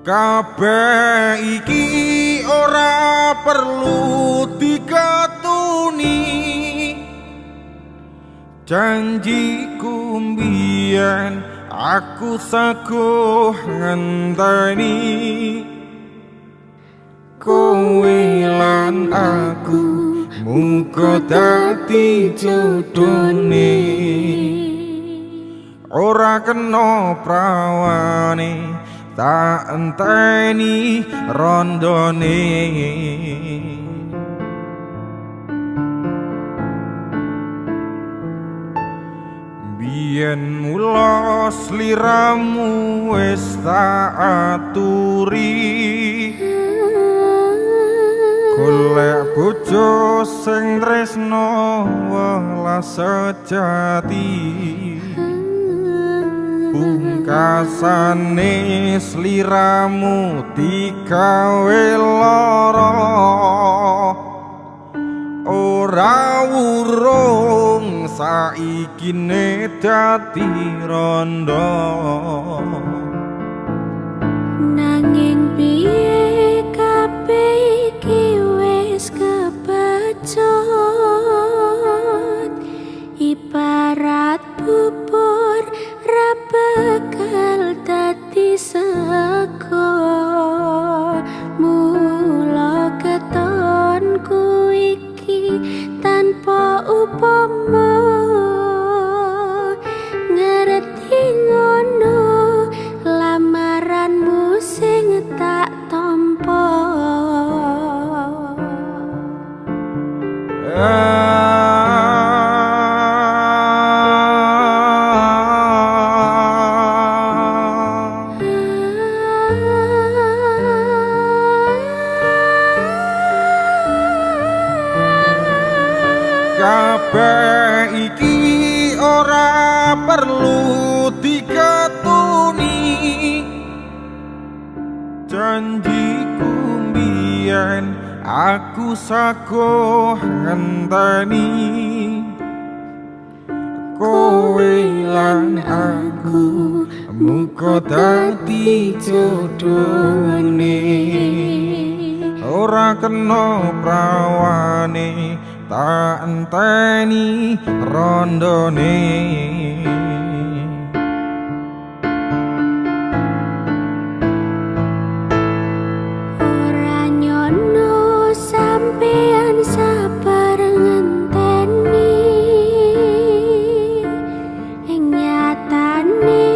Kabeh iki ora perlu dikatuni, janjiku mbiyen aku saguh ngenteni kowe lan aku muga dadi jodhone. Ora kena prawane tak enteni rondone. Biyen mula sliramu wis tak aturi, golek bojo sing tresno welas sejati. Pungkasane sliramu digawe lara, ora urung saikine dadi randha. Nanging piye kabeh iki wis kebacut, ibarat bubur ra bakal dadi sego. Mula ketonku iki tanpa upama, ngerti ngono lamaranmu sing tak tampa. Kabeh iki ora perlu dikatuni, janjiku mbiyen aku saguh ngenteni kowe lan aku muga dadi jodhone. Ora kena prawane tak enteni rondone. Ora nyono sampean sabar ngenteni, ing nyatane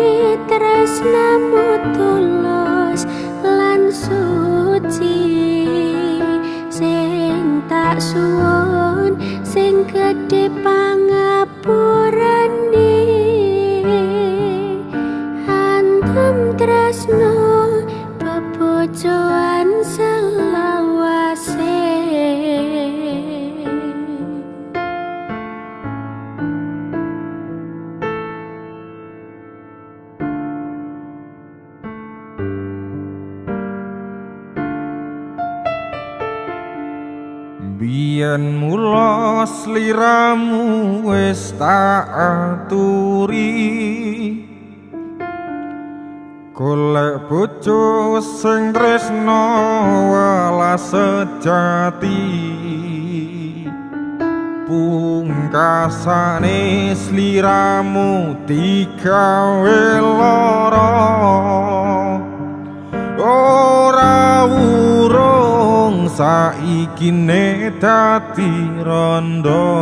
tresnamu tulus lan suci. Sing tak suwun sing gedhe pangapurane, antum tresno bebojoan selawase. Biyen mula sliramu wis tak aturi, golek bojo sing tresno welas sejati. Pungkasane sliramu digawe lara, ora urung saikine dadi randha.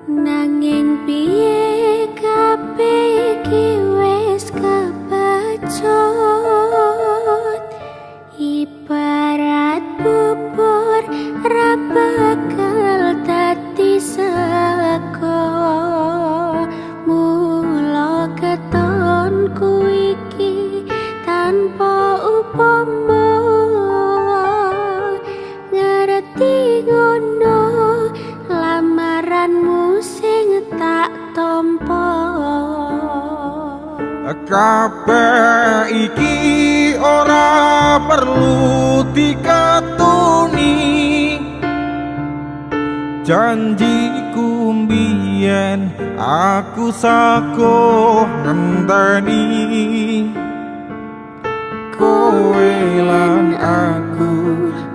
Nanging piye kabeh iki wis kebacut, ibarat bubur ra bakal dadi sego. Mula ketonku iki tanpa upama, ngerti ngono lamaranmu sing tak tampa. Kabeh iki ora perlu dikatuni, Janjiku mbiyen aku saguh ngenteni kowe lan aku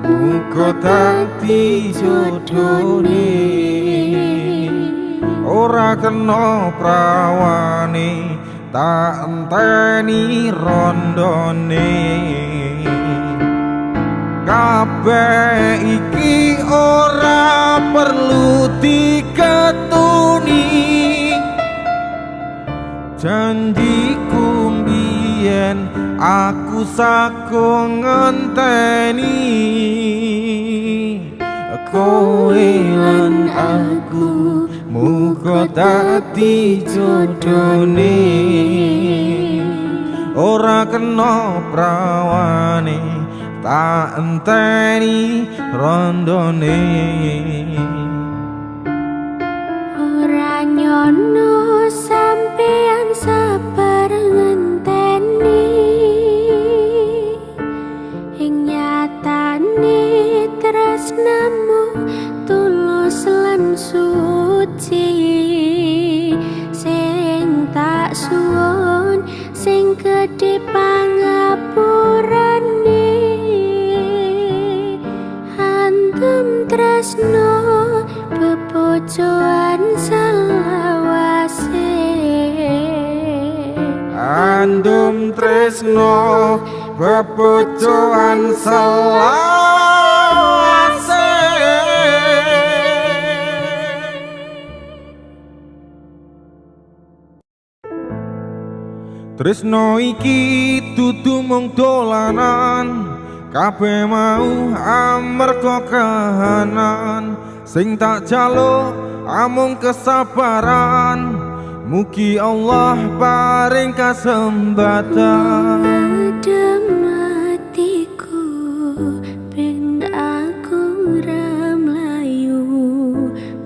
muga dadi jodhone ora kena prawane tak enteni rondone kabeh iki ora perlu diketuni janjiku mbiyen aku saguh ngenteni kowe lan aku muga dadi jodhone ora kena prawane tak enteni rondone ora nyono sampeyan sabar ngenteni ing nyatane tresnamu tulus lan suci sing tak suwun sing gedhe pangapurane antum tresno bebojoan selawase andum tresno bebojoan selawase tresno iki dudu mung dolanan kabeh mau amarga kahanan sing tak jaluk amung kesabaran mugi Allah paring kasembatan adem hatiku ben aku ra mlayu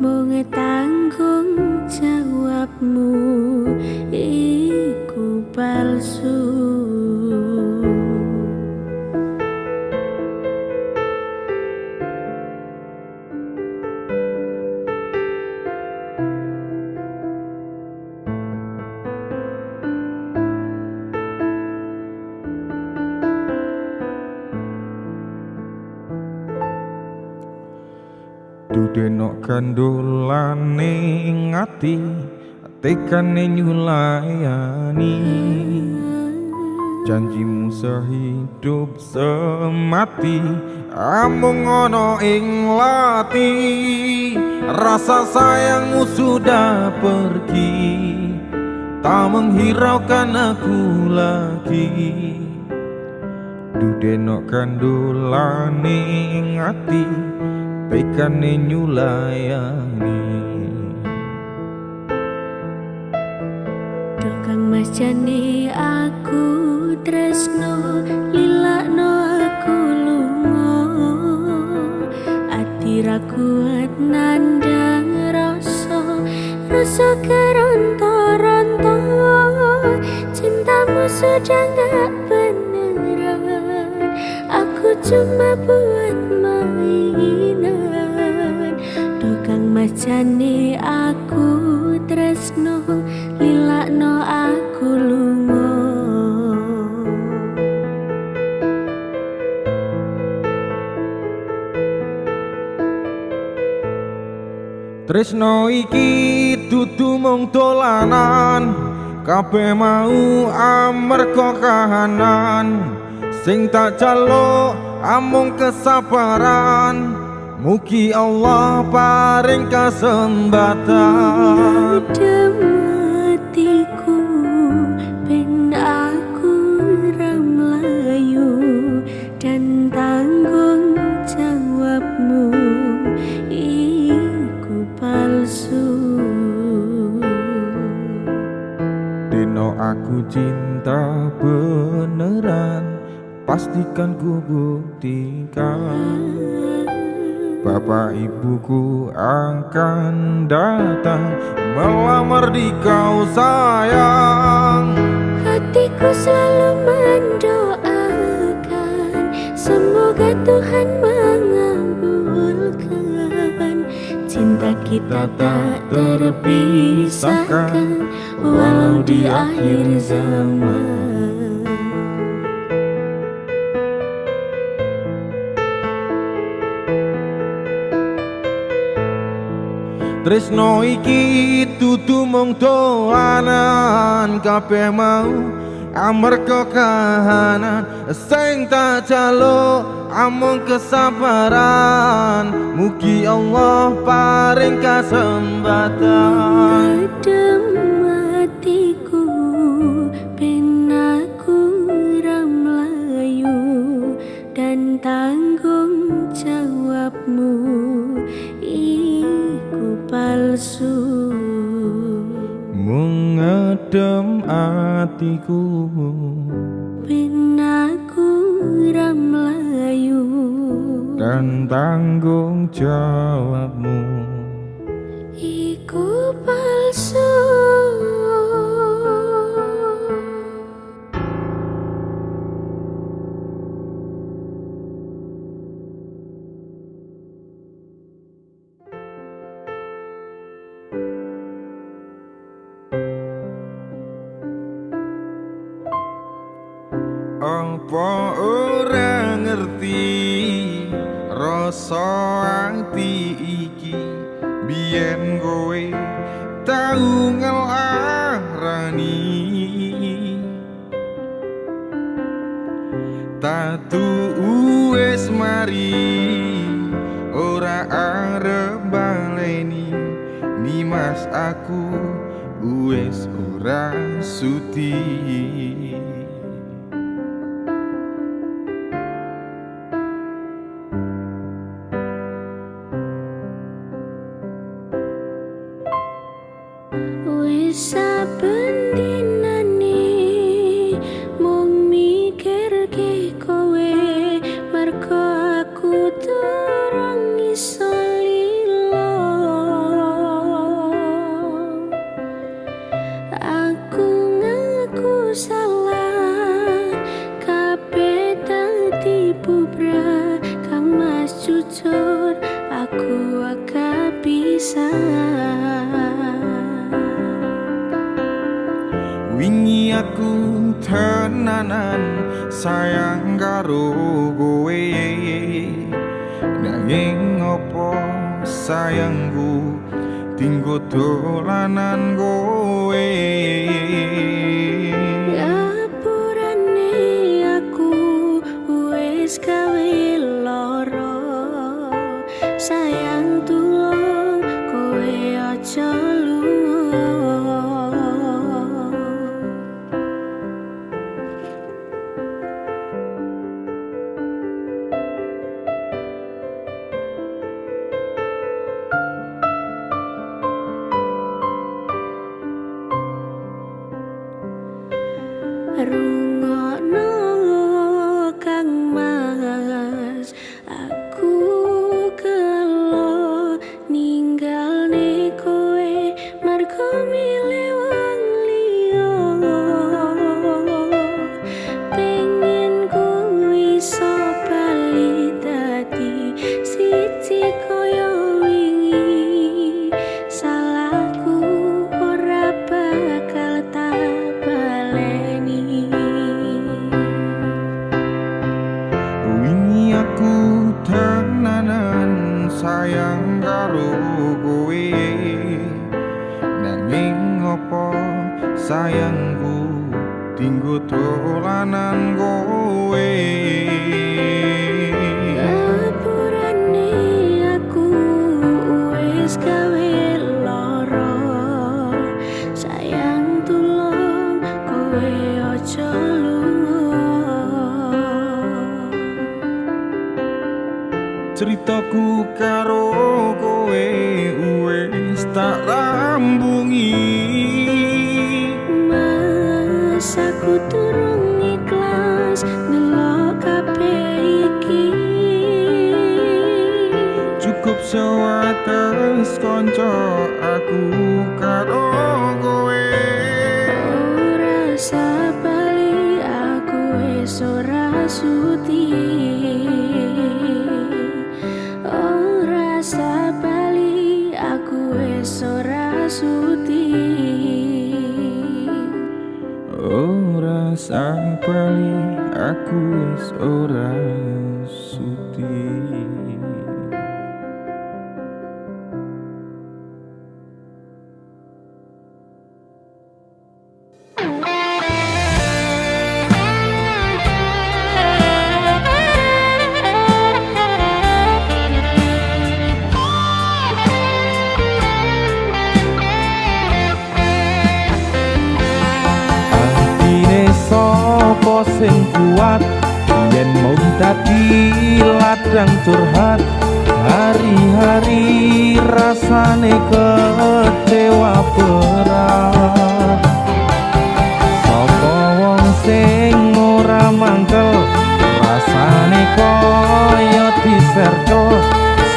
mung tanggung jawabmu iku palsu Dudenok gandolane ngati tekane nyulayani janjimu sehidup semati amung ana ing lati rasa sayangmu sudah pergi tak menghiraukan aku lagi dudenok gandolane ngati tekane nyulayani Dokang mas jane aku tresno lilakno aku lunga ati ra kuat nandang rasa keronta-ronta cintamu sudah gak beneran aku cuma buat mainan Dokang mas jane aku tresno lilakno aku lunga tresno iki dudu mung dolanan kabeh mau amarga kahanan sing tak jaluk amung kesabaran mugi Allah paring kasembatan adem hatiku ben aku ra mlayu dan tanggung jawabmu iku palsu dino aku cinta beneran pastikan ku buktikan Bapak ibuku akan datang melamar di kau sayang hatiku selalu mendoakan semoga Tuhan mengabulkan cinta kita tak terpisahkan walau di akhir zaman. Tresno iki dudu mung dolanan, kabeh mau amarga kahanan sing tak jaluk amung kesabaran. Mugi Allah paring kesempatan. Kadang hatiku ben aku ra mlayu dan tanggung jawabmu iku palsu. Mengedem atiku Ben aku ra mlayu dan tanggung jawabmu iku palsu. apa ora ngerti rasa ati iki biyen kowe tau ngelarani tatu wis mari ora arep baleni nimas aku wis ora sudi. Wis saben dinane mung mikirke kowe mergo aku durung iso lilo. Aku ngaku salah kabeh dadi bubrah kang mas jujur aku agak bisa. Wingi aku tenanan sayang karo kowe, nanging opo sayangku tinggo dolanan kowe. Ngapurane aku wis gawe lara, sayang tulung kowe aja lunga. Rungokno Kang Mas, aku kelo ninggalne kowe mergo milih wong liya. Pengen kowe iso bali dadi siji kaya wingi. Salahku ora bakal tak baleni. Wingi aku tenanan sayang karo kowe, nanging opo sayangku tinggo dolanan kowe. Ngapurane aku wis gawe lara, sayang tulung kowe aja lunga. Ceritaku karo kowe wis tak rambungi. Mas aku durung ikhlas ndelok kabeh iki. Cukup sewates kanca aku karo kowe. Ora sabali aku wis ora sudi. Ora sabali suti. Ora sapali aku wis ora sudi. Sopo sing kuat yen mung dadi ladang curhat, hari-hari rasane kecewa berat. Sopo wong sing ora mangkel rasane koyo diserkel,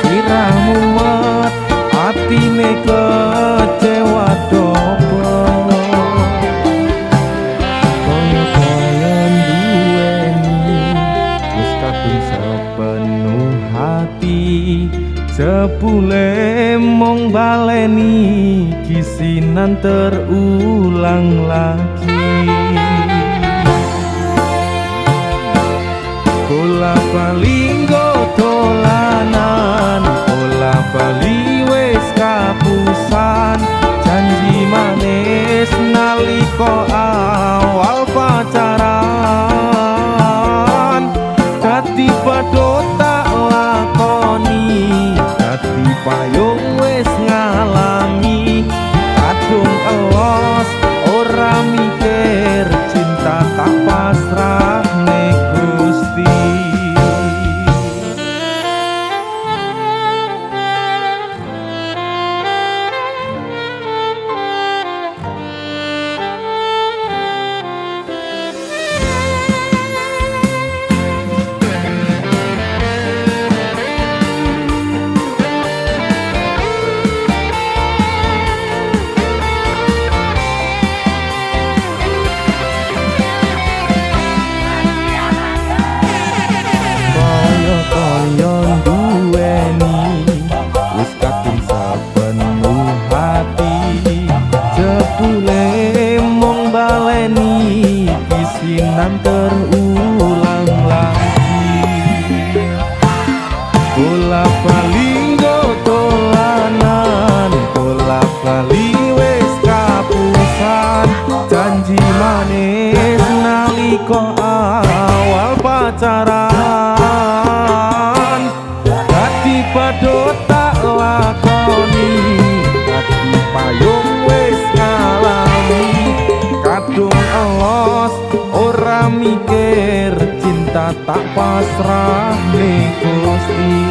siramu mumet atine kecewa dobel. Sepenuh hati jebule mung baleni kisinan terulang lagi. Bola bali dolanan, bola bali wis kapusan, janji manis nalika awal pacaran. Dadi padha tak lakoni, dadi payung wis ngalami, kadung elos ora mikir, cinta tak pasrah ning Gusti. Koyo duweni wis kadung sepenuh hati, jebule mung baleni kisinan terulang lagi. Bola bali dolanan, bola bali wis kapusan, janji manis nalika awal pacaran. Dadi padha tak lakoni, dadi payung wis ngalami, kadung elos ora mikir, cinta tak pasrah ning Gusti.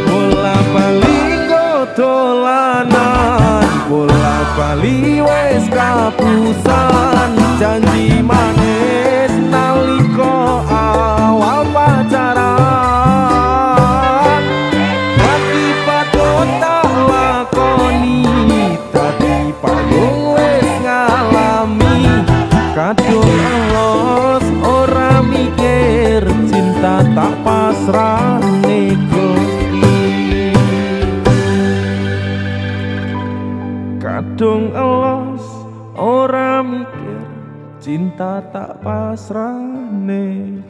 Bola bali dolanan, bola bali wis kapusan, janji manis nalika awal pacaran. Dadi padha tak lakoni, dadi payung wis ngalami, kadung elos ora mikir, cinta tak pasrah ning Gusti. Kadung elos ora mikir, cinta tak pasrah ning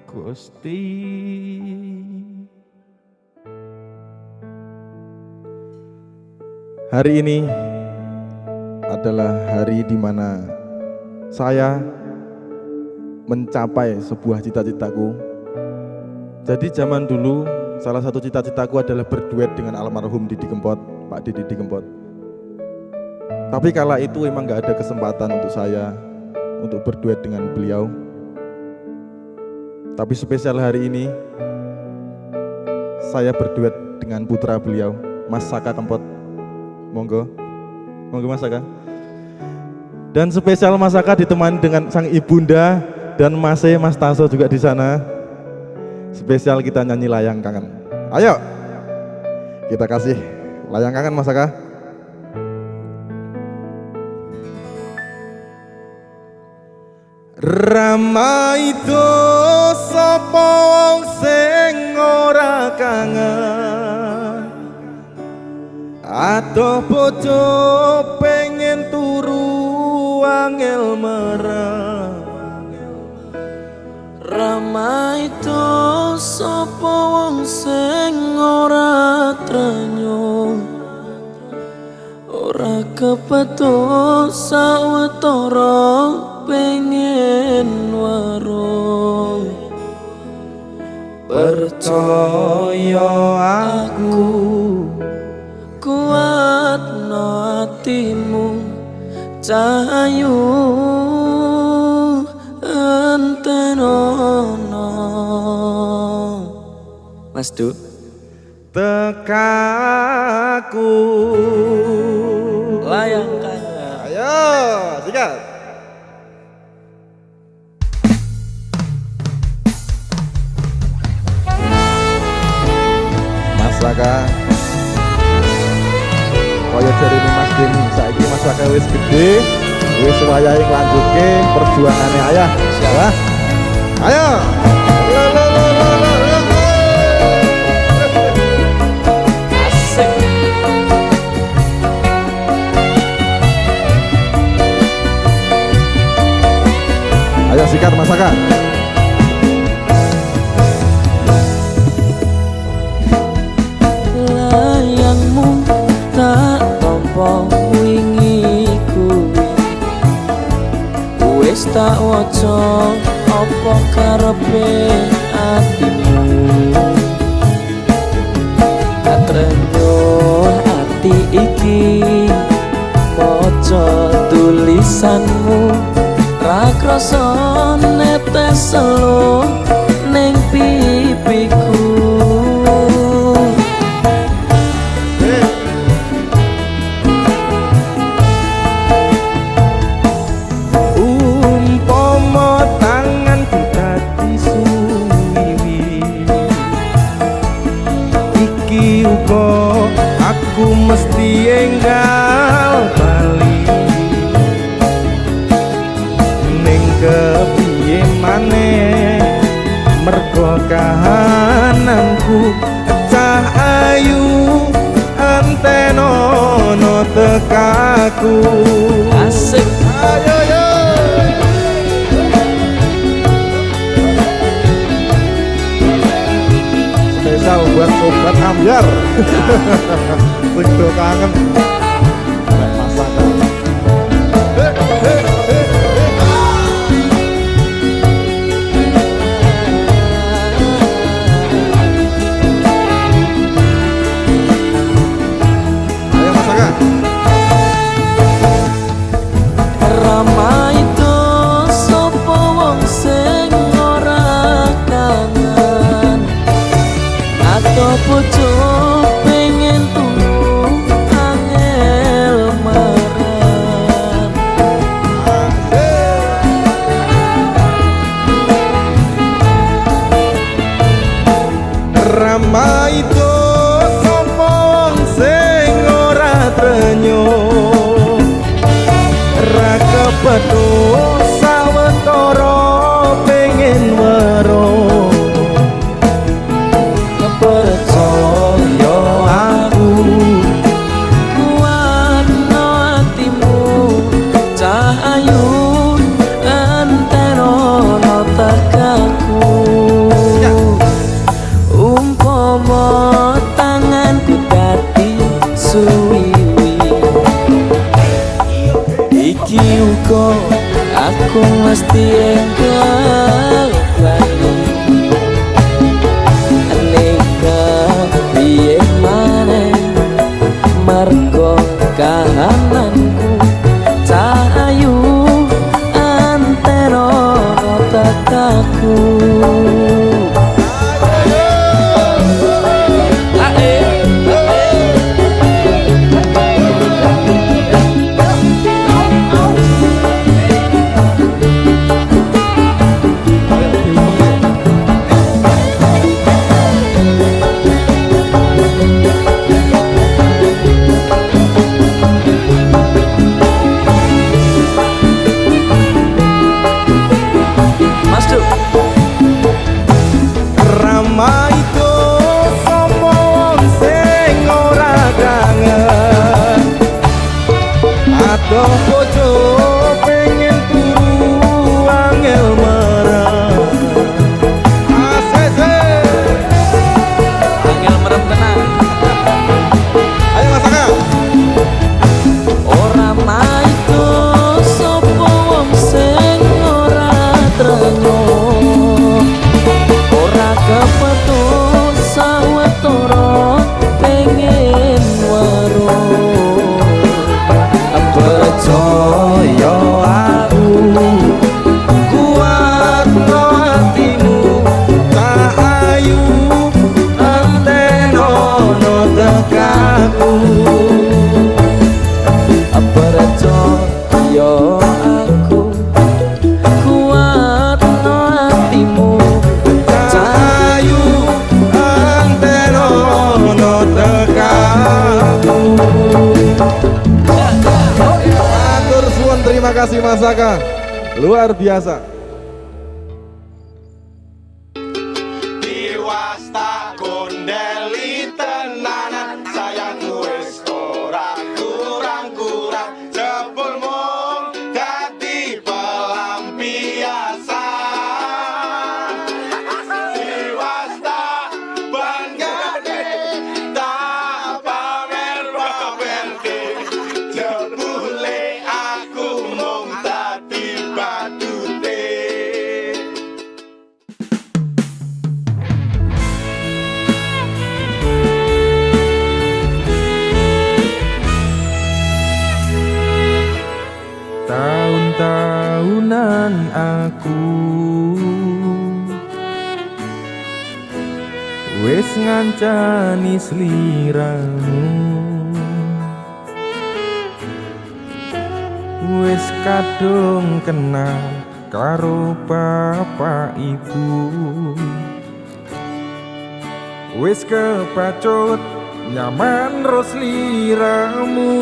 Gusti. Hari ini adalah hari di mana saya mencapai sebuah cita-citaku. Jadi zaman dulu salah satu cita-citaku adalah berduet dengan almarhum Didi Kempot, Pak Didi Kempot. Tapi kala itu emang gak ada kesempatan untuk saya untuk berduet dengan beliau. Tapi spesial hari ini saya berduet dengan putra beliau, Mas Saka Kempot. Monggo Mas Saka. Dan spesial Mas Saka ditemani dengan sang ibunda dan Mas Taso juga di sana. Spesial kita nyanyi Layang Kangen. Ayo kita kasih Layang Kangen Mas Saka. Rama itu sapa wong sing ora kangen Adoh bojo pengen turu angel merah. Ramai itu sapa wong sing ora trenyo, ora kepethuk sawetara pengen warung. Percaya aku kuatno atimu, cahayu antenono. Mas Du Tekaku layangkan. ayo sikat. Mas Saka kaya jarine Mas Deni, saiki Mas Saka wis gede, wis wayahe nglanjutke perjuangane ayah. Ya. Ayo. Asik. Ayo sikat Mas Saka. Layangmu tak tompo wingi kuwi, wis tak waca apa karepe atimu. Atrenyo ati iki maca tulisanmu, ra krasa netes selo ning pipiku. Aku mesti enggal bali ning kepiye maneh, mergo kahananku cah ayu antenono tekaku. Asik. Ayo yo. Spesial buat sobat Ambyar. Begitu kangen. Masakan. Ayo masakan. Ramai itu sapa wong sing ora kangen, atau bojo pengen turu angel maran. Ramai itu sapa wong sing ora trenyo, ra kepethuk sawetara pengen weruh. Percaya aku kuatno atimu, cahayu antenono tekaku. Umpama tanganku dadi suwiwi, iki uga aku mesti enggal bali. Neka piye maneh, mergo kahananku cahayu antenono tekaku. aku. Percaya aku kuat no hatimu Cahayu anteno no tekamu. Matur suwun, terima kasih Mas Saka, luar biasa. Diwasta kondeli tenanan sayangku wis ora kurang-kurang jebul mung dadi pelampiasan. Diwasta banggane tak pamer-pamerke jebule aku mung dadi badute. Tahun-tahunan aku wis ngancani sliramu, wis kadung kenal karo bapak ibu, wis kepacut nyaman ro sliramu.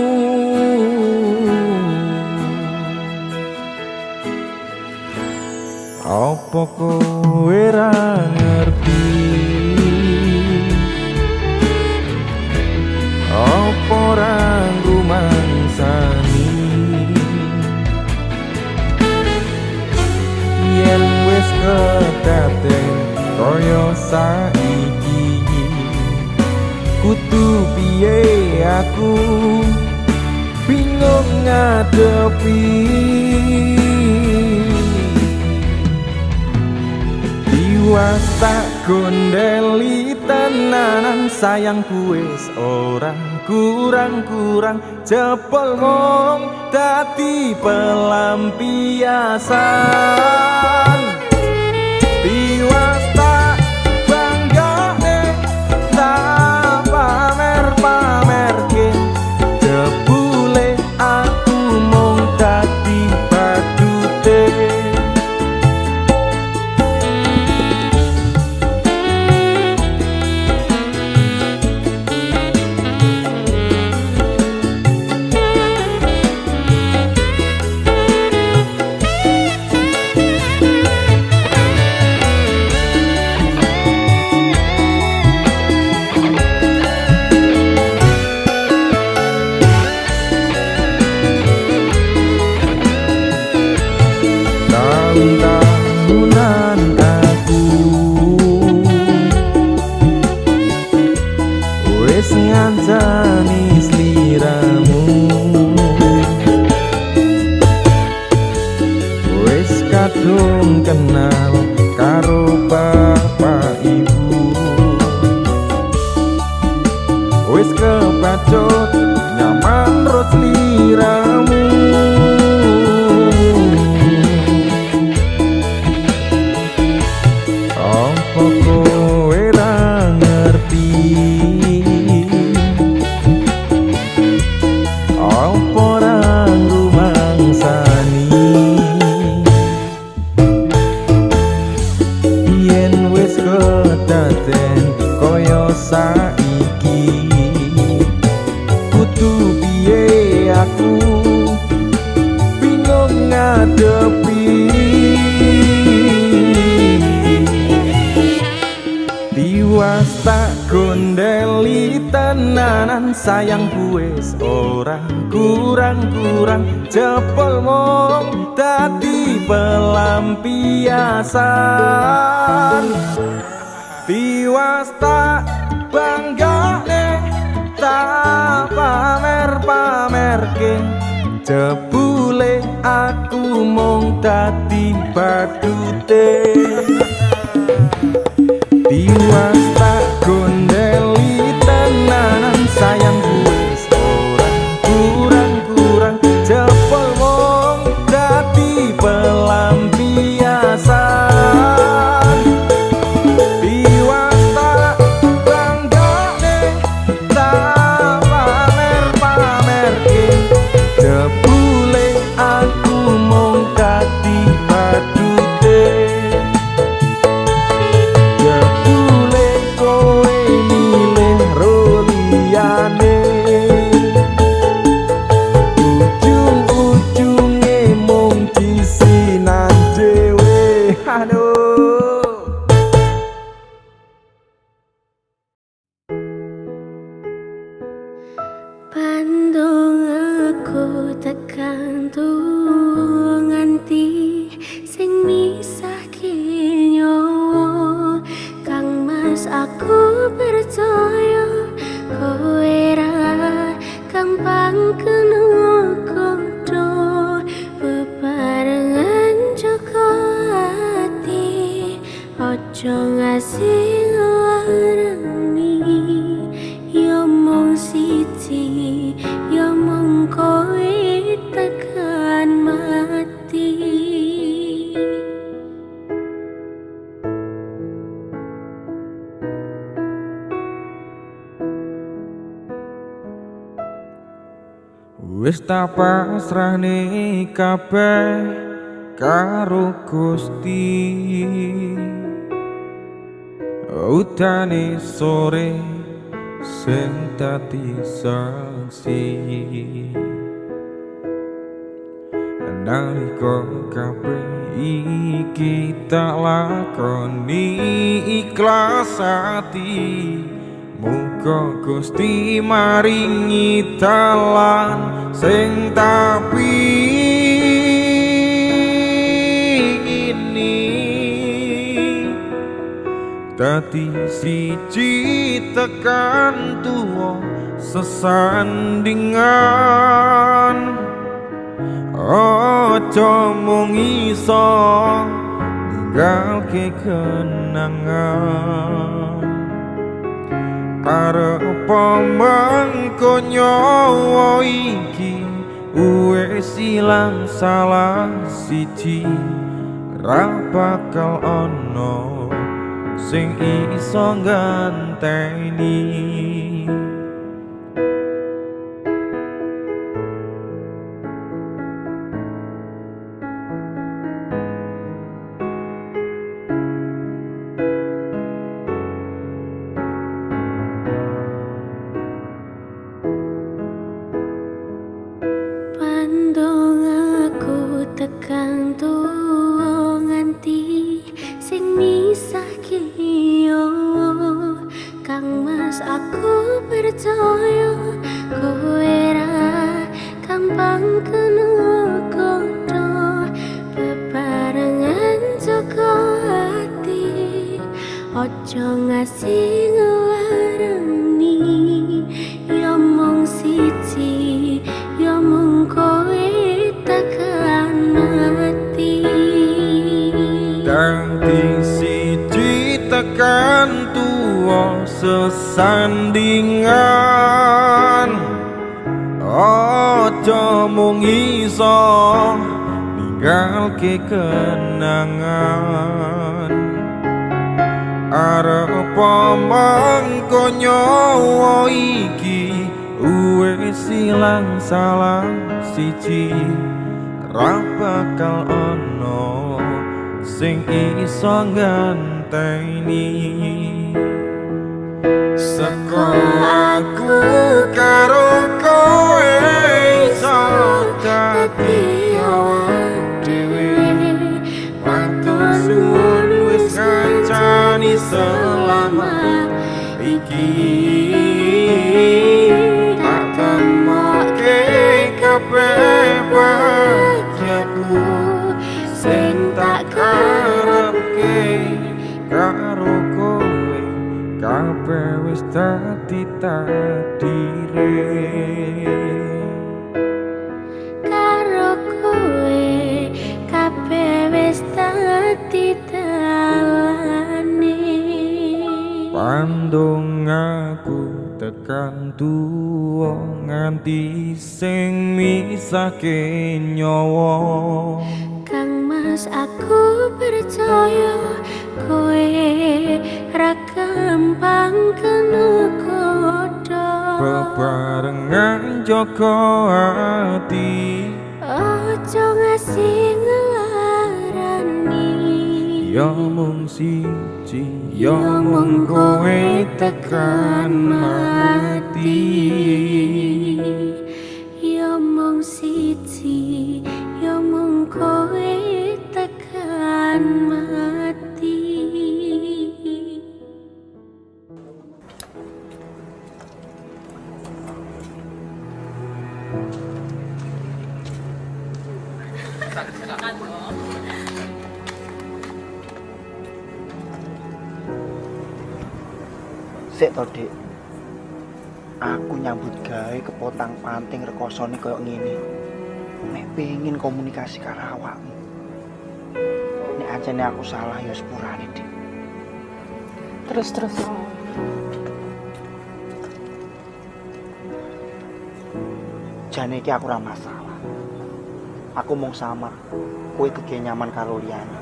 Apa kowe ra ngerti? Apa ra rumangsani? Yen wis kedaten kaya saiki, kudu piye aku bingung ngadepi. Diwasta gondeli tenanan sayangku wis ora kurang-kurang jebol mung dadi pelampiasan. Diwasta banggane tak pamer-pamerke jebule aku mung dadi badute. Tahun-tahunan aku wis ngancani sliramu, wis kadung kenal karo bapak ibu, wis kepacut nyaman ro sliramu. Apa kowe ra ngerti? Apa ra rumangsani? Yen wis kedaden kaya saiki, kudu piye aku bingung ngadepi. Diwasta gondeli tenanan sayangku wis ora kurang-kurang jebol mung dadi pelampiasan. Diwasta banggane tak pamer-pamerke jebule aku mung dadi badute. Diwasta gondeli tenanan sayangku wis ora kurang-kurang jebol mung dadi pelampiasan. Diwasta banggane tak aku tekan tuh nganti sing misahke nyawa Kang Mas aku percaya kowe ra gampang kena kodo bebarengan joko ati ojo ngasih ngelarani yo mung siji yo mung kowe tekan mati Wis tak pasrahne kabeh karo Gusti utane sore sing dadi saksi nalika kabeh iki tak lakoni ikhlas ati muga Gusti maringi dalan sing tak pingini dadi siji tekan tuwa sesandingan ojo mung iso ninggalke kenangan arep mengko nyawa iki wis ilang salah siji ra bakal ana sing iso nganteni Pandong aku tekan tuwa nganti sing misahke yo Kang Mas aku percaya kowe ra gampang kena kodo bebarengan joko ati ojo ngasih ngelarani yo mung siji yo mung kowe tekan mati dadi siji tekan tuwa sesandingan ojo mung iso ninggalke kenangan arep mengko nyawa iki wis ilang salah siji ra bakal ana sing iso nganteni saka aku karo kowe iso dadi awak dhewe matur suwun wis kancani selama iki tak temoke kebebasanku sing tak karepke karo kowe kabeh wis dadi takdire karo kowe kabeh wis dadi dalane pandung aku tekan tuwa nganti sing misahke nyawa Kang Mas aku percaya kowe ra gampang kena kodo bebarengan joko ati ojo ngasih ngelarani ya mung siji ya mung kowe tekan mati ya mung siji ya mung kowe tekan mati Sik to, Dik. Aku nyambut gawe kepotang panting rekosone koyo ngene. Nek pengin komunikasi karo awakmu. Nek ancene aku salah ya sepurane, Dik. Terus Jane iki aku ora masalah. Aku mung samar. Kowe kege nyaman karo liyane.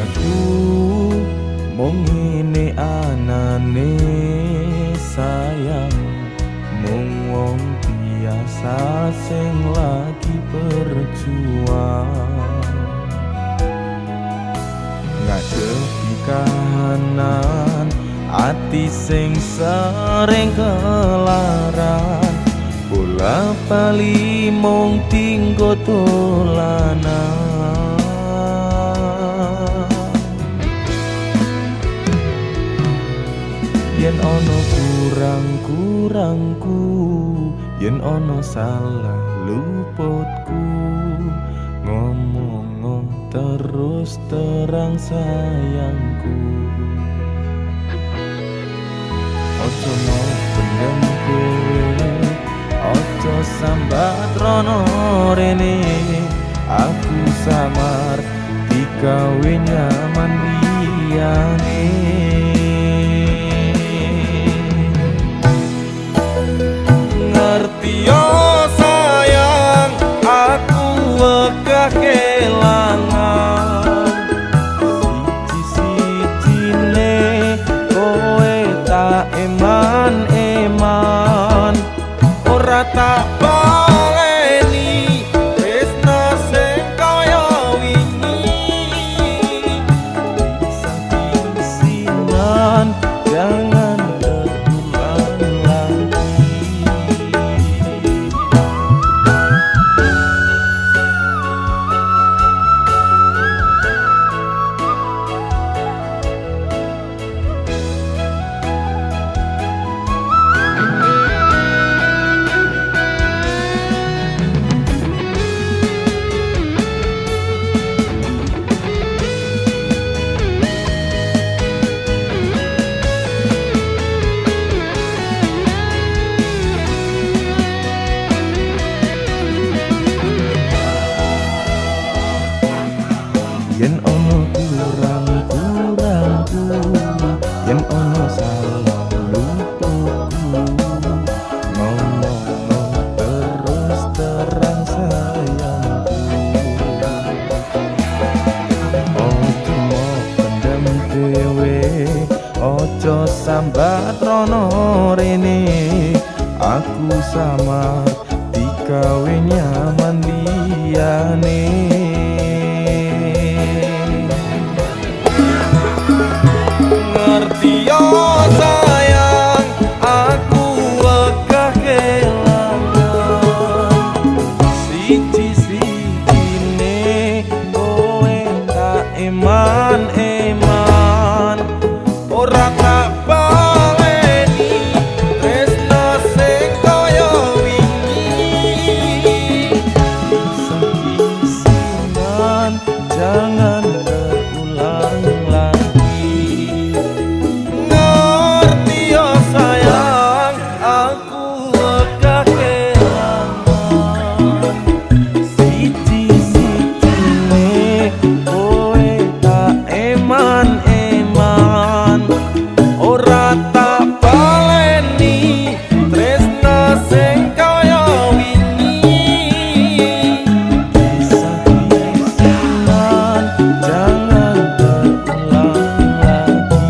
Aku mung ngene anane sayang, mung wong biasa sing lagi berjuang ngadepi kahanan ati sing sering kelaran, bola bali mung tinggo dolanan. Yen ono kurang-kurangku, yen ono salah luputku, ngomong terus terang sayangku. Ojo mau pendem kowe, ojo sambat rono rene, aku samar digawe nyaman liyane. Ngerti yo sayang, aku wegah kelangan. Siji-sijine kowe tak eman-eman, ora tak baleni tresno sing kaya wingi. Sisi-sinan jangan terulang lagi. Yen ono kurang-kurangku, yen ono salah luputku, ngomong terus terang sayangku. Ojo mau pendem dhewe, ojo sambat rono rene, aku sama digawe nyaman liyane. Ngerti yo sayang, aku wegah kelangan. Siji-sijine kowe tak eman-eman, ora tak baleni tresno sing kaya wingi. Sisi-sinan jangan terulang lagi. Ngerti yo sayang, aku wegah kelangan. Siji-sijine kowe tak eman-eman, ora tak baleni tresno sing kaya wingi. Sisi-sinan jangan terulang lagi.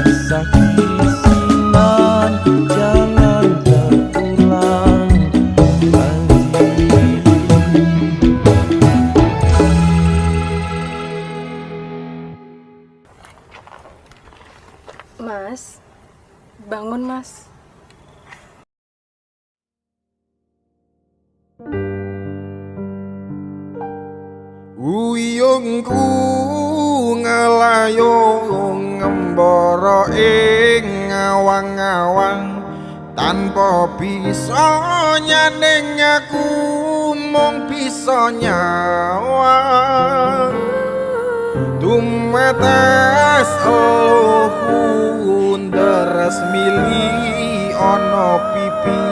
Kisah-kisinan jangan terulang lagi. Mas, bangun mas. Uyungku ngelayung ngembara ing ngawang-ngawang tanpa bisa nyaning aku mung bisa nyawang tumetes eluhku deres mili ana pipi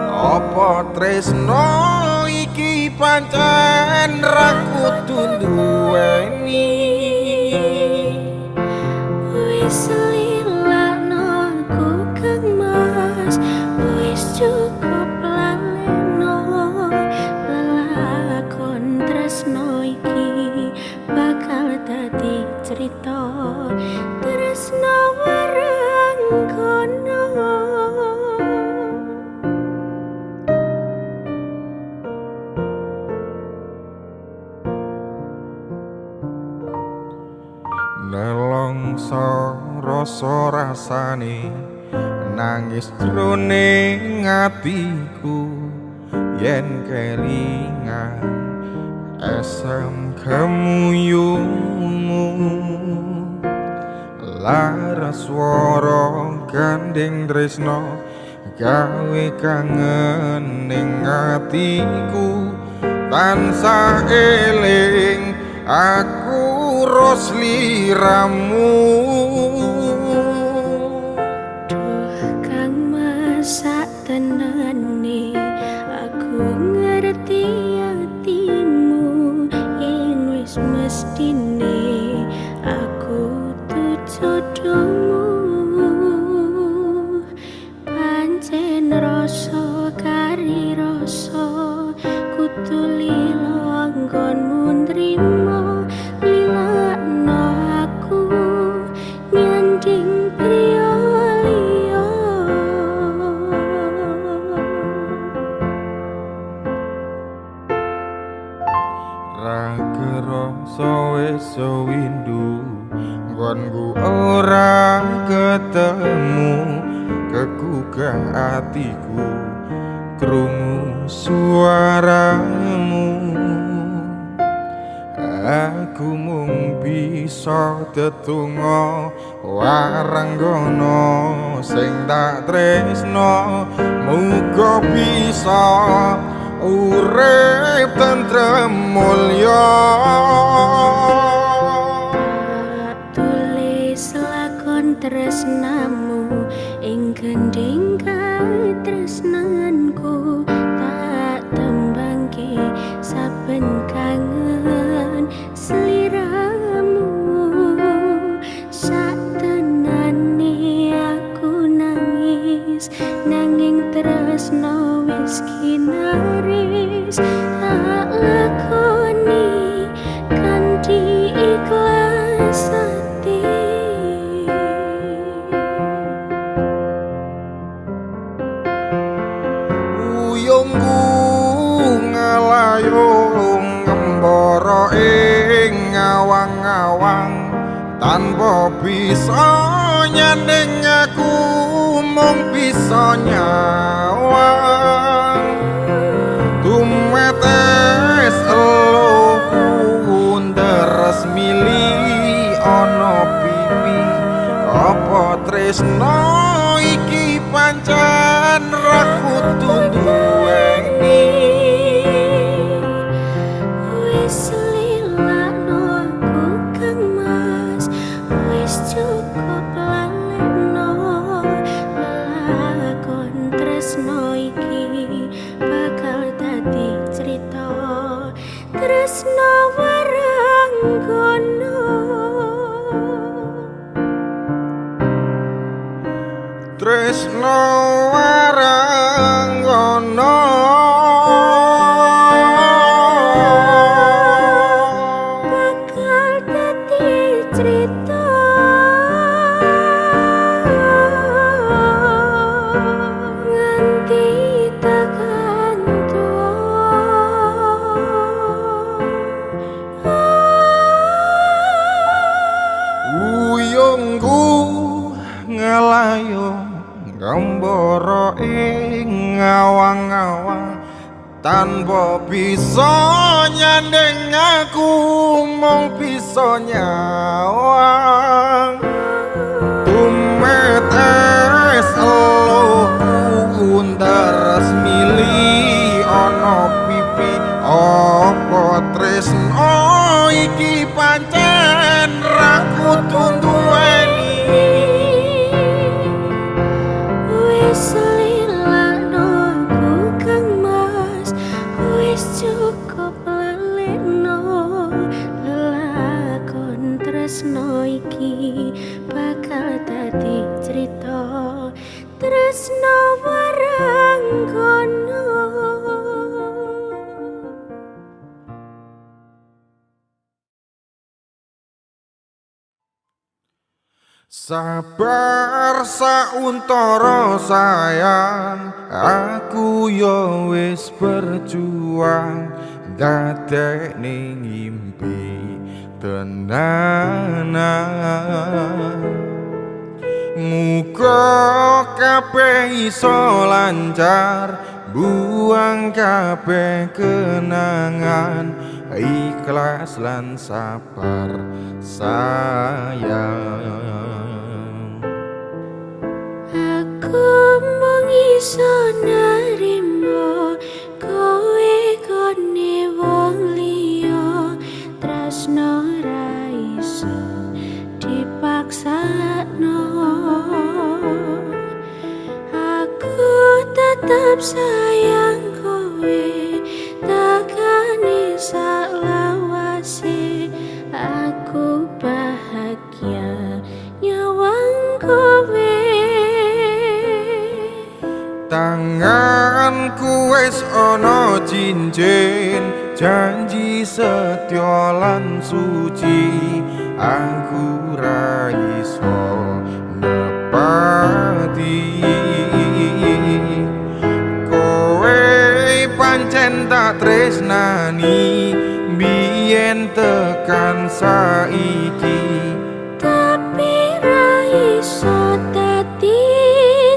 apa tresno iki pancen ra kudu duweni Wis lilakno aku Kang Mas wis cukup laleno lelakon tresno iki bakal dadi cerita tresno warang kono nelongso rasa rasane nangis jroning atiku yen kelingan esem kemuyungmu laras swara gandeng tresno gawe kangen ning atiku tansah eling aku ros liramu Kang Mas sak tenane aku ngerti atimu yen wis mestine aku tuh jodohmu pancen rasa kari rasa kudu lilo anggonmu nrimo lilakno aku nyanding priya liya ra kerasa wis windu nggonku ora ketemu kegugah atiku krungu suaramu aku mung bisa tetungga waranggono sing tak tresno muga bisa urip tentrem mulya tulis lakon tresnamu ing gending katresnanku tak tembangke saben kangen sliramu satenane aku nangis nanging tresno wis kinaris tak lakoni kanthi ikhlas ati uyungku ngelayung ngembara ing ngawang-ngawang tanpa bisa nyaning aku mung bisa nyawang tumetes eluhku deres mili ana pipi apa tresno iki pancen ra kudu duweni wis lilakno aku Kang Mas wis cukup laleno lelakon tresno iki bakal dadi cerita tresno warang kono tresno waranggono bakal dadi cerita nganti tekan uyungku ngelayung ngembara ing ngawang-ngawang tanpa bisa nyandeng aku mung bisa nyawang tumetes eluku ndaras mili ana pipi apa tresno iki pancen ra kudu duweni Wis lilakno aku Kang Mas, wis cukup lalekno lelakon tresno iki bakal dadi cerita tresno warang kono. Sabar sauntara sayang, aku yo wis berjuang dadekne ngimpi tenanan. Muga kabeh iso lancar, buang kabeh kenangan, ikhlas lan sabar sayang. Aku mung iso narimo kowe kone wong liya, tresno ra iso dipaksakno. Aku tetap sayang kowe, takane saklawase aku bahagia nyawang kowe. Tanganku wis ana cincin janji setya lan suci, aku ra iso nepati. Kowe pancen tak tresnani biyen tekan saiki, Tapi ra iso dadi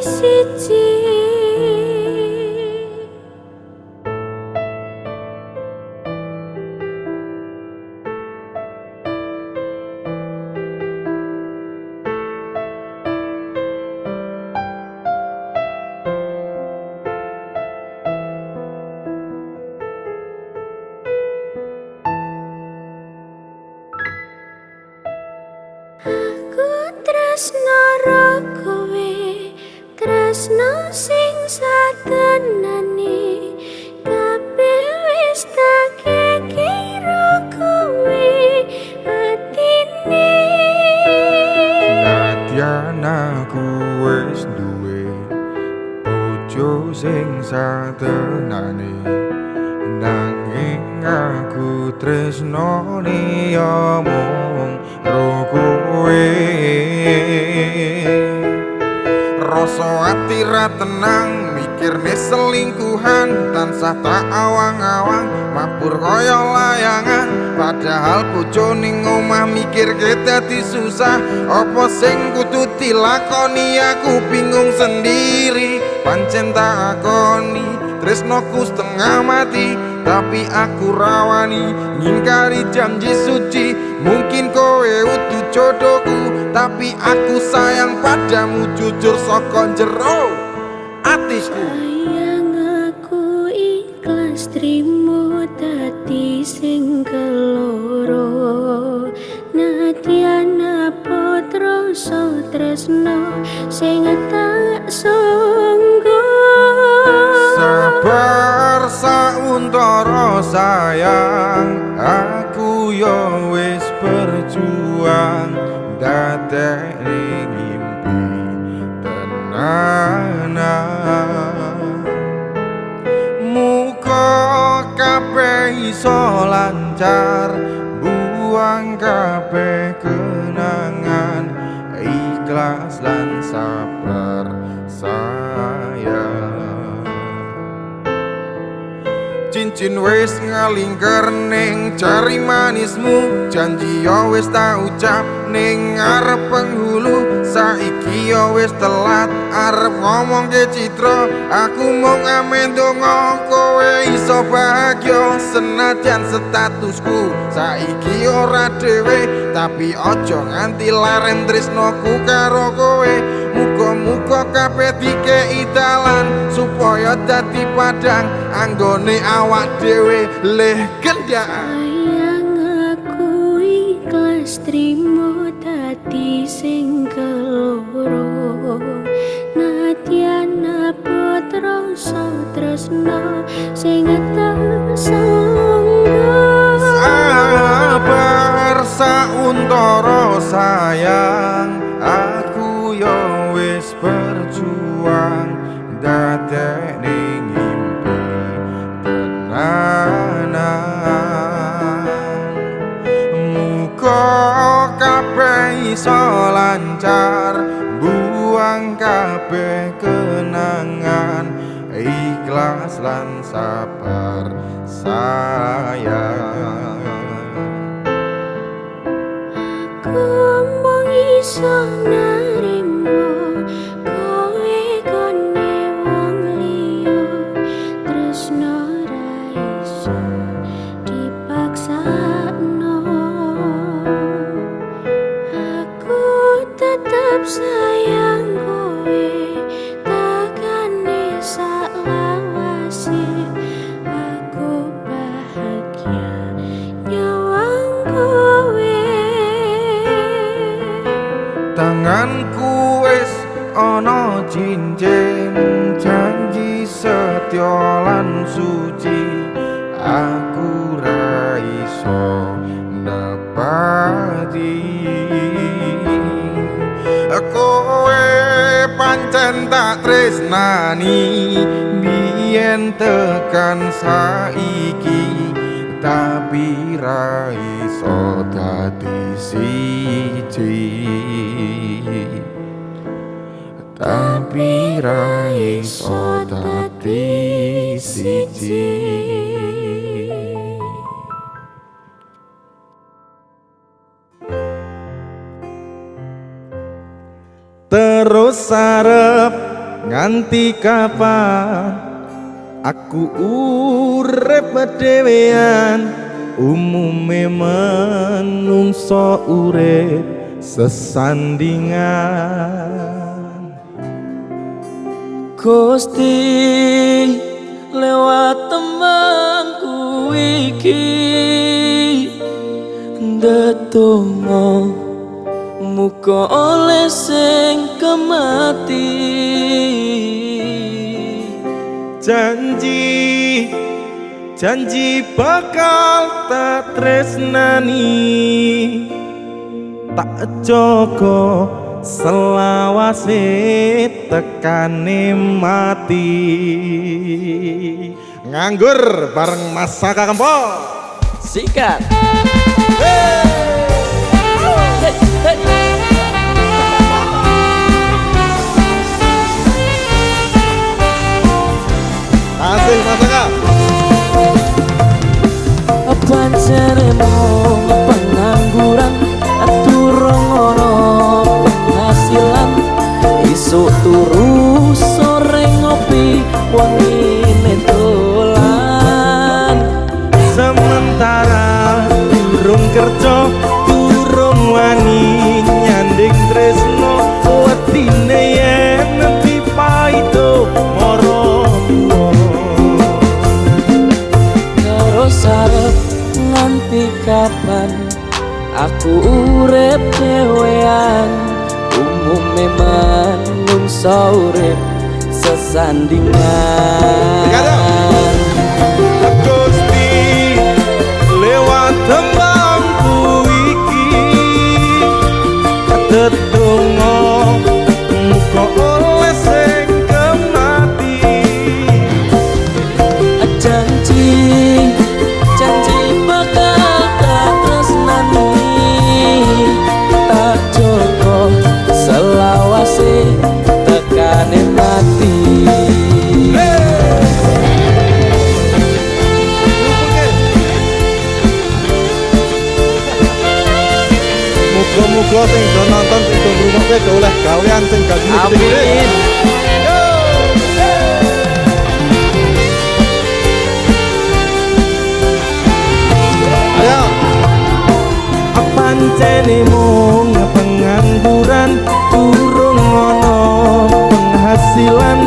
siji. Aku tresno karo kowe, tresno sing satenane, kabeh wis tak kira kowe atine. nadyan aku wis duwe bojo sing satenane, nanging aku tresnone ya mung karo kowe. Rasa ati ra tenang mikirne selingkuhan, tansah tak awang-awang mabur kaya layangan. Padahal bojo ning omah mikirke dadi susah, apa sing kudu dilakoni aku bingung sendiri. Pancen tak akoni tresnoku setengah mati, tapi aku rawani ngingkari janji suci. Mungkin kowe utuh jodohku, tapi aku sayang padamu jujur saka jero atisku. Sayang aku ikhlas trimo dadi sing keloro, nadyan apa rasa tresno sing tak sanggo. Sabar sauntara sayang, aku yo wis berjuang dadekne ngimpi tenanan. Muga kabeh iso lancar, buang kabeh kenangan, ikhlas lan sabar sayang. Cincin wis ngalingker ning jari manismu, janji yo wis tak ucap ning arep penghulu. Saiki yo wis telat arep ngomong ke Citra, aku mung amen donga kowe iso bahagia. Senajan statusku saiki ora dhewe, tapi ojo nganti leren tresnoku karo kowe. Muga-muga kabeh dikei dalan supaya dadi padang anggone awak dhewe leh kendaan. Sayang aku ikhlas trimo dadi sing keloro, nadyan apa rasa tresno sing tersangga. Sabar sauntara sayang, aku yo wis berjuang dadekne ngimpi tenanan. Muga kabeh iso lancar, buang kabeh kenangan, ikhlas lan sabar sayang. Aku mung iso narimo kowe kone wong liya, tresno ra iso dipaksakno. Aku tetep sayang kowe takane saklawase. Aku bahagia nyawang kowe. Tanganku wis ana cincin janji setya lan suci, aku ra iso nepati. Kowe pancen tak tresnani biyen tekan saiki, tapi ra iso dadi siji, tapi ra iso dadi siji. Terus arep nganti kapan aku urip dhewean, umume menungso urip sesandingan. Gusti lewat temanku iki ndedonga muga oleh sing kemati. Janji bakal tak tresnani, tak jaga selawase tekane mati. Nganggur bareng Mas Saka Kempot. Sikat. Asih Mas Saka. Panjenengan pengangguran durung ono penghasilan, isuk turu sore ngopi wengine dolan. Sementara durung kerja durung wani nyanding tresno, wedine yen nanti paido moro tuwa. Terus arep nganti kapan aku urip dhewean, umume manungsa urip sesandingan. Gusti lewat tembangku iki tetunggo muga oleh sing kemati. Janji bakal tak tresnani, tak jaga selawase tekane mati. kowe gak oleh gawean sing gak Amin. Ayo. Pancene mung pengangguran durung ono penghasilan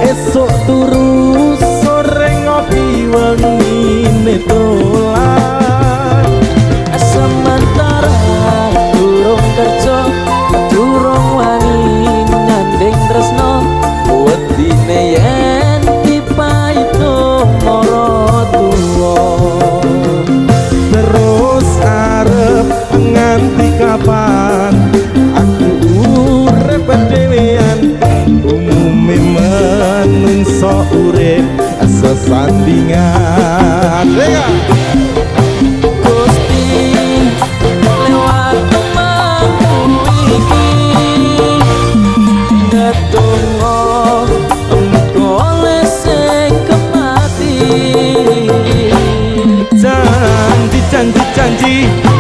esok turu sore ngopi wengi dolan Sementara durung kerja, durung wani nyanding tresno, wedine yen dipaito mara tuwa. terus arep nganti kapan aku urip dhewean umume menungso urip sesandingan Gusti lewat temanku iki ndedonga golek sing kemati.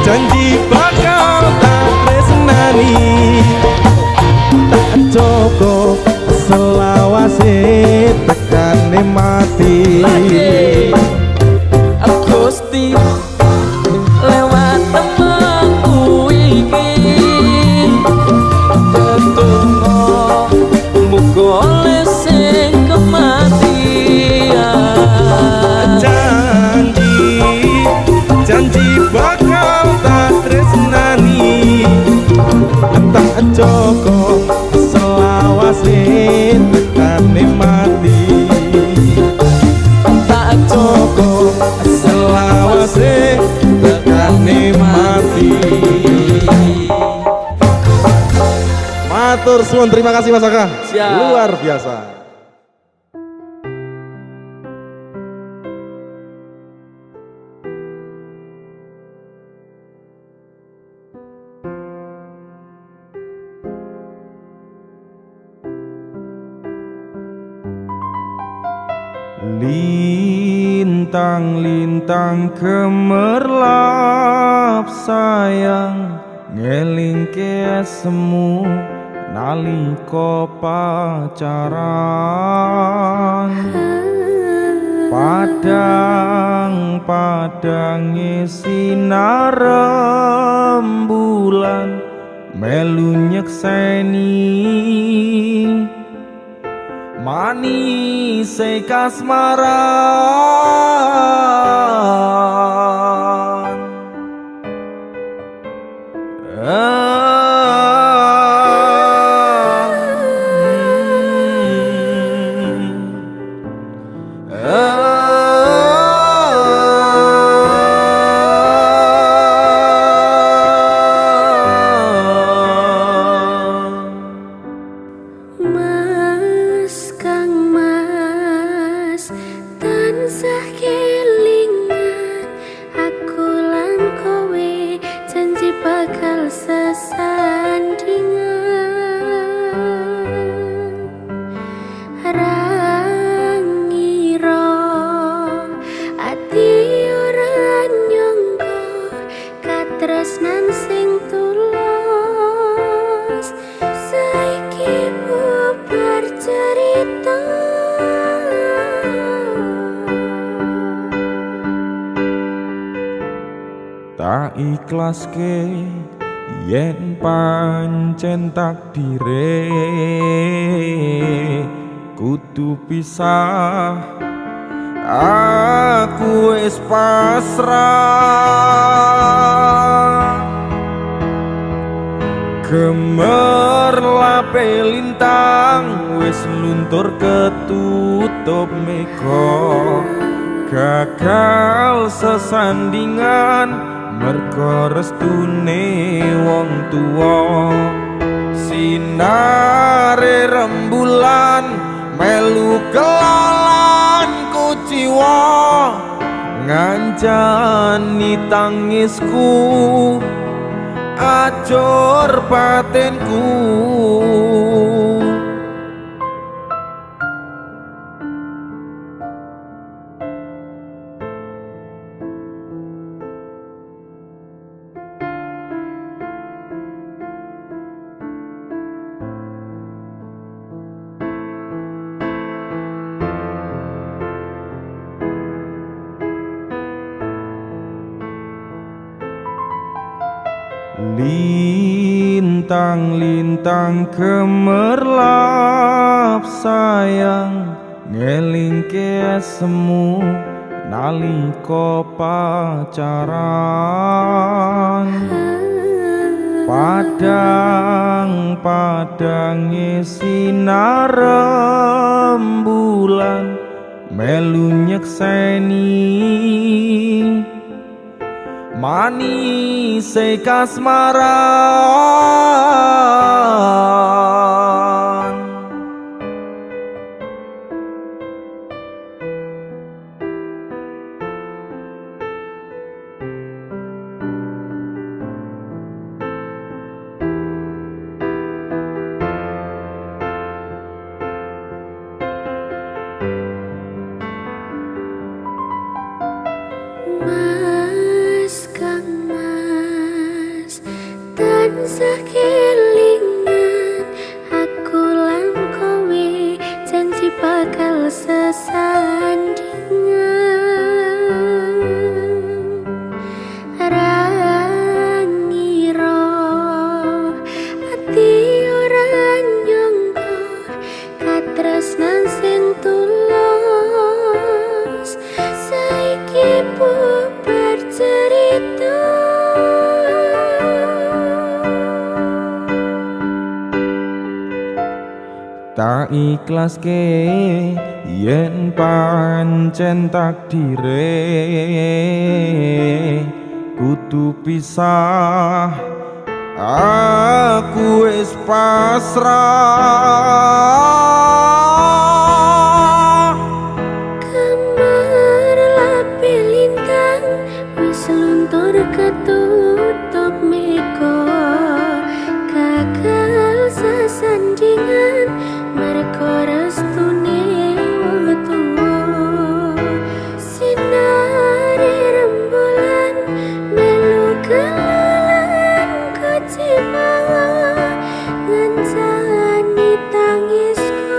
janji bakal tak tresnani tak joko selawase tekane mati Gusti lewat temanku iki ndedonga muga oleh sing kematian. janji bakal tak tresnani tak joko selawase tekane mati Tak joko selawase tekane mati. Matur suwun, terima kasih Mas Aka. Siap. Luar biasa. Lintang-lintang gemerlap sayang ngelingke semu nalika pacaran padang sinar rembulan melu nyekseni manis kasmaran Mas Kang Mas tansah kelingan aku lan kowe janji bakal sesandingan rangira ati ora nyangka katresnan sing tulus saiki bubar cerita tak ikhlaske yen pancen takdire kudu pisah aku wis pasrah gemerlape lintang wis luntur ketutup mega gagal sesandingan merga restune wong tuwa sinare rembulan melu kelalan kuciwa ngancani tangisku acur batinku lintang-lintang gemerlap sayang ngelingke semu nalika pacaran padang sinar rembulan melu nyekseni manis kasmaran. Mas Kang Mas tansah kelingan aku lan kowe janji bakal sesandingan rangira ati ora nyangka katresnan sing tulus saiki bubar cerita Tak ikhlas ke yen pancen takdire kudu pisah aku wis pasrah gemerlapi lintang wis luntur ketutup meko gagal sesandingan merko restune wong tuwa sinare rembulan melu kelan kecewa ngancani tangisku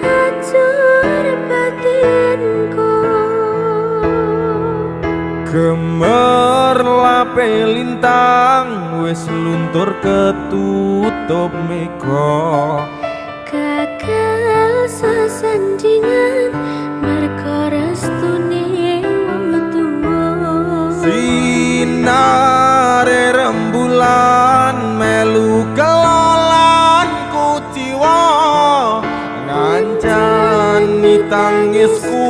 acur batinku gemerlape lintang wis luntur ketutup meko gagal sesandingan merko restune wong tuwa sinare rembulan melu kelolan kuciwa ngancani tangisku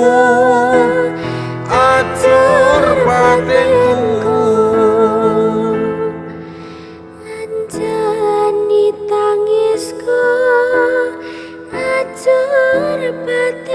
acur batinku ngancani tangisku acur batinku